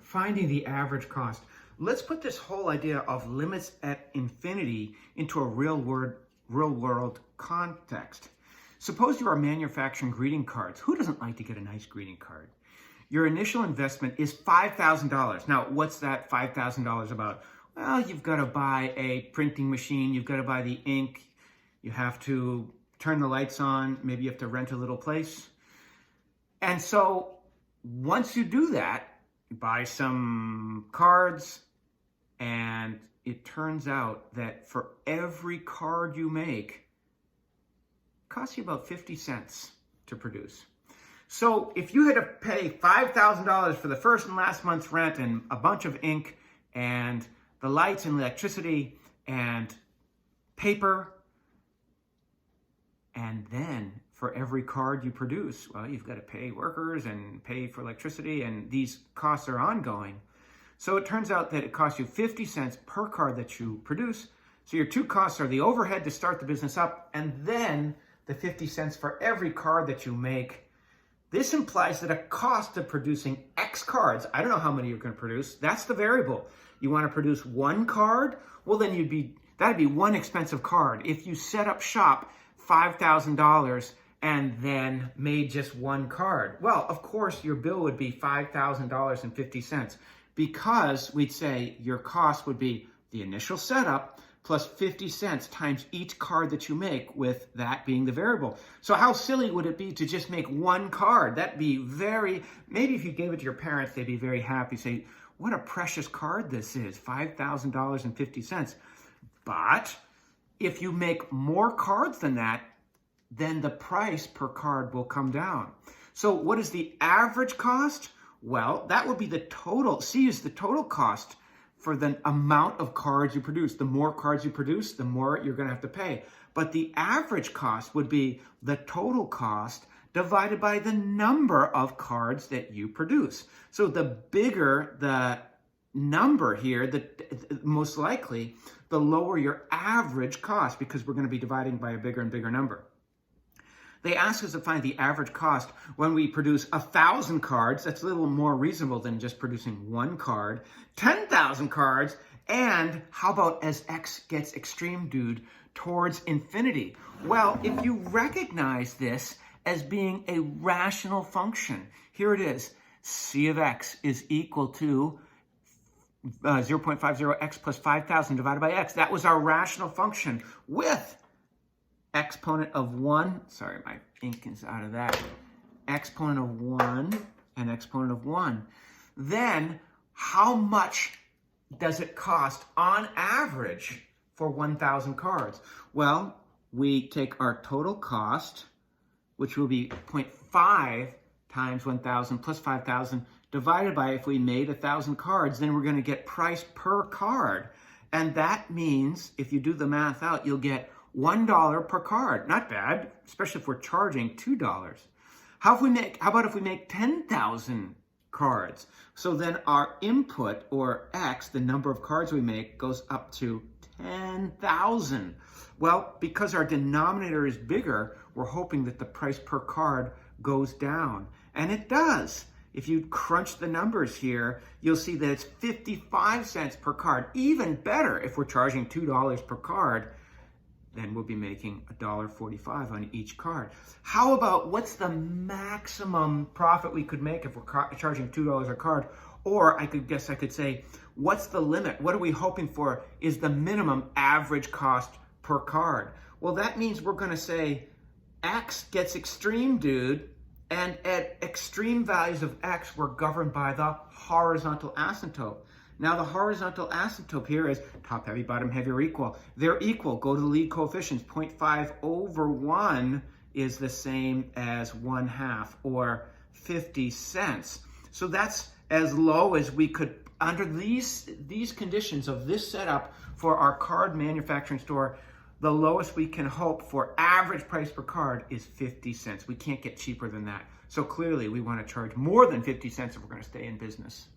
finding the average cost. Let's put this whole idea of limits at infinity into a real world context. Suppose you are manufacturing greeting cards. Who doesn't like to get a nice greeting card? Your initial investment is $5,000. Now, what's that $5,000 about? Well, you've got to buy a printing machine. You've got to buy the ink. You have to turn the lights on. Maybe you have to rent a little place. And so once you do that, you buy some cards, and it turns out that for every card you make, it costs you about 50 cents to produce. So if you had to pay $5,000 for the first and last month's rent and a bunch of ink and the lights and electricity and paper, and then for every card you produce, well, you've got to pay workers and pay for electricity, and these costs are ongoing. So it turns out that it costs you 50 cents per card that you produce. So your two costs are the overhead to start the business up, and then the 50 cents for every card that you make. This implies that a cost of producing X cards, I don't know how many you're going to produce, that's the variable. You want to produce one card? Well, then that'd be one expensive card. If you set up shop $5,000 and then made just one card, well, of course, your bill would be $5,000.50 because we'd say your cost would be the initial setup plus 50 cents times each card that you make, with that being the variable. So how silly would it be to just make one card? That'd be maybe if you gave it to your parents, they'd be very happy, say, what a precious card this is, $5,000.50. But if you make more cards than that, then the price per card will come down. So what is the average cost? Well, that would be the total. C is the total cost for the amount of cards you produce. The more cards you produce, the more you're going to have to pay. But the average cost would be the total cost divided by the number of cards that you produce. So the bigger the number here, the most likely, the lower your average cost, because we're going to be dividing by a bigger and bigger number. They ask us to find the average cost when we produce 1,000 cards. That's a little more reasonable than just producing one card. 10,000 cards, and how about as X gets extreme, dude, towards infinity? Well, if you recognize this as being a rational function, here it is. C of X is equal to 0.50x plus 5,000 divided by X. That was our rational function with exponent of 1, sorry, my ink is out of that, exponent of 1 and exponent of 1. Then, how much does it cost on average for 1,000 cards? Well, we take our total cost, which will be 0.5 times 1,000 plus 5,000 divided by, if we made 1,000 cards, then we're going to get price per card. And that means, if you do the math out, you'll get $1 per card. Not bad, especially if we're charging $2. How about if we make 10,000 cards? So then our input, or X, the number of cards we make, goes up to 10,000. Well, because our denominator is bigger, we're hoping that the price per card goes down. And it does. If you crunch the numbers here, you'll see that it's 55 cents per card. Even better, if we're charging $2 per card, then we'll be making $1.45 on each card. How about, what's the maximum profit we could make if we're charging $2 a card? Or I could say, what's the limit? What are we hoping for is the minimum average cost per card? Well, that means we're going to say X gets extreme, dude, and at extreme values of X, we're governed by the horizontal asymptote. Now, the horizontal asymptote here is top heavy, bottom heavy are equal. They're equal. Go to the lead coefficients. 0.5 over 1 is the same as 1/2, or 50 cents. So that's as low as we could, under these conditions of this setup for our card manufacturing store, the lowest we can hope for average price per card is 50 cents. We can't get cheaper than that. So clearly, we want to charge more than 50 cents if we're going to stay in business.